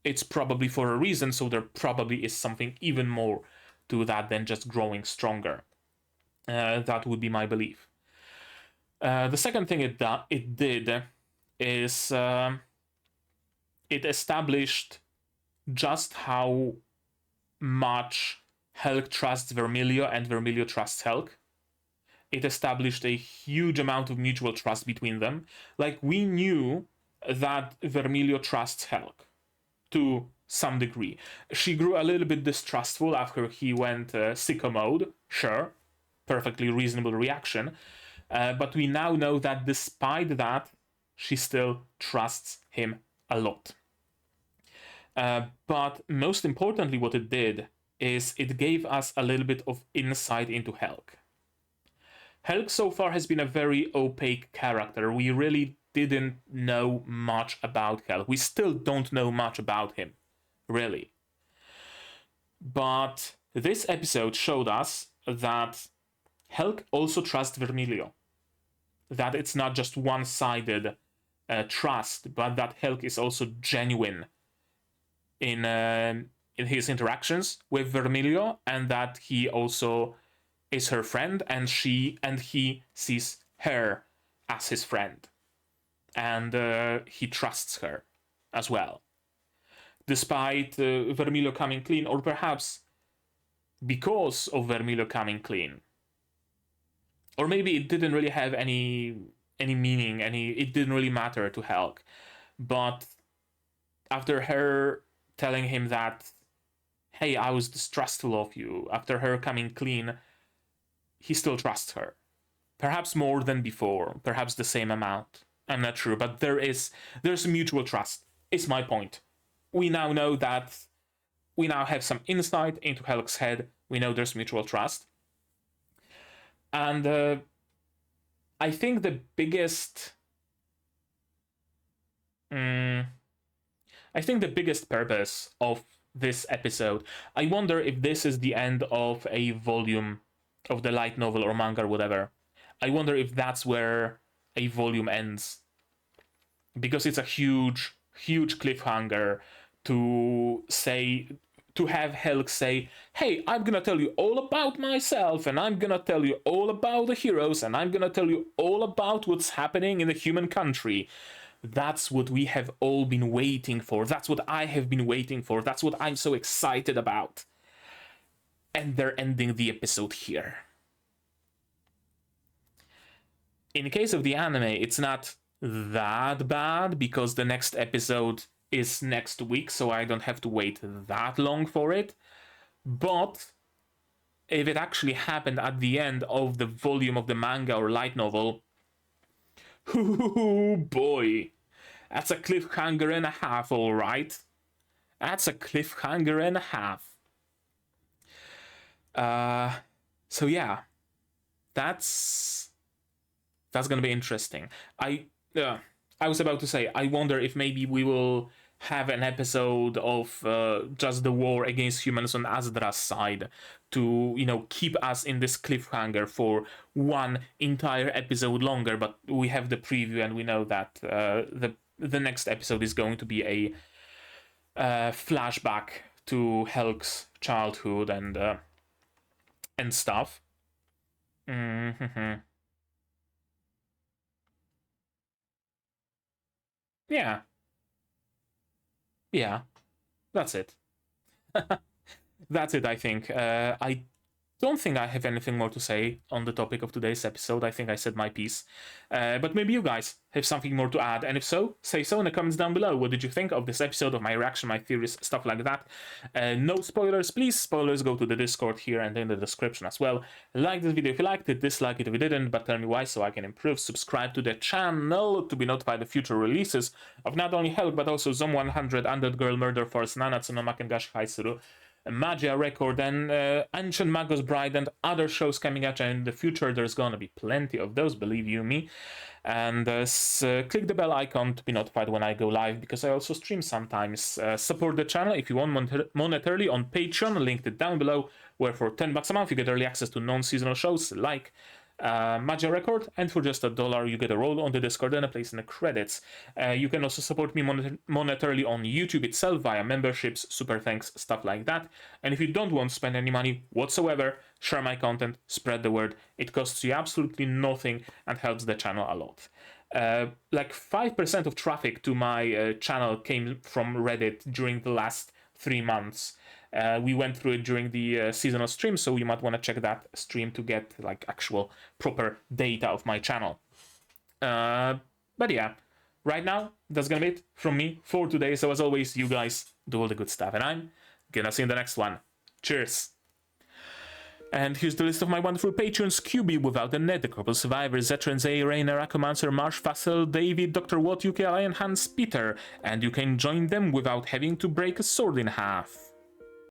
it's probably for a reason, so there probably is something even more to that than just growing stronger. That would be my belief. The second thing it did is it established just how much Helck trusts Vermilio and Vermilio trusts Helck. It established a huge amount of mutual trust between them. Like, we knew that Vermilio trusts Helck to some degree. She grew a little bit distrustful after he went sicko mode. Sure, perfectly reasonable reaction. But we now know that despite that, she still trusts him a lot. But most importantly, what it did is it gave us a little bit of insight into Helck. Helck so far has been a very opaque character. We really didn't know much about Helck. We still don't know much about him, really. But this episode showed us that Helck also trusts Vermilio. That it's not just one-sided trust, but that Helck is also genuine in his interactions with Vermilio, and that he also is her friend, and he sees her as his friend, and he trusts her as well, despite Vermilio coming clean, or perhaps because of Vermilio coming clean, or maybe it didn't really have any meaning, it didn't really matter to Helck, but after her telling him that, hey, I was distrustful of you, after her coming clean, he still trusts her. Perhaps more than before, perhaps the same amount. I'm not sure, but there's mutual trust, is my point. We now know that, we now have some insight into Helck's head, we know there's mutual trust. And I think the biggest... I think the biggest purpose of this episode, I wonder if this is the end of a volume of the light novel or manga or whatever. I wonder if that's where a volume ends. Because it's a huge, huge cliffhanger to have Helck say, hey, I'm gonna tell you all about myself, and I'm gonna tell you all about the heroes, and I'm gonna tell you all about what's happening in the human country. That's what we have all been waiting for. That's what I have been waiting for. That's what I'm so excited about. And they're ending the episode here. In case of the anime, it's not that bad because the next episode is next week, so I don't have to wait that long for it. But if it actually happened at the end of the volume of the manga or light novel, oh boy, that's a cliffhanger and a half, all right. That's a cliffhanger and a half. So yeah, that's gonna be interesting. I was about to say, I wonder if maybe we will have an episode of just the war against humans on Azdra's side to, keep us in this cliffhanger for one entire episode longer. But we have the preview and we know that the next episode is going to be a flashback to Helck's childhood and stuff. Mm-hmm. Yeah. Yeah. That's it. That's it, I think. I don't think I have anything more to say on the topic of today's episode. I think I said my piece. But maybe you guys have something more to add. And if so, say so in the comments down below. What did you think of this episode, of my reaction, my theories, stuff like that? No spoilers, please. Spoilers, go to the Discord here and in the description as well. Like this video if you liked it, dislike it if you didn't, but tell me why so I can improve. Subscribe to the channel to be notified of future releases of not only Helck, but also Zom 100, Undead Girl, Murder Force, Nanatsu no Makengashi Haisuru, Magia Record, and Ancient Magus Bride, and other shows coming at you in the future. There's gonna be plenty of those, believe you me. And click the bell icon to be notified when I go live, because I also stream sometimes. Support the channel if you want monetarily on Patreon, linked it down below, where for $10 a month you get early access to non-seasonal shows like Magia Record, and for just $1 you get a role on the Discord and a place in the credits. You can also support me monetarily on YouTube itself via memberships, super thanks, stuff like that. And if you don't want to spend any money whatsoever, share my content, spread the word. It costs you absolutely nothing and helps the channel a lot. Like 5% of traffic to my channel came from Reddit during the last 3 months. We went through it during the seasonal stream, so you might want to check that stream to get like actual proper data of my channel. But yeah, right now that's gonna be it from me for today. So as always, you guys do all the good stuff, and I'm gonna see you in the next one. Cheers. And here's the list of my wonderful patrons: QB Without the Net, The Corporal Survivor, Zetran, Zay, Rainer, Akumancer, Marsh, Fassel, David, Dr. Watt, UK Lion, Hans, Peter, and you can join them without having to break a sword in half.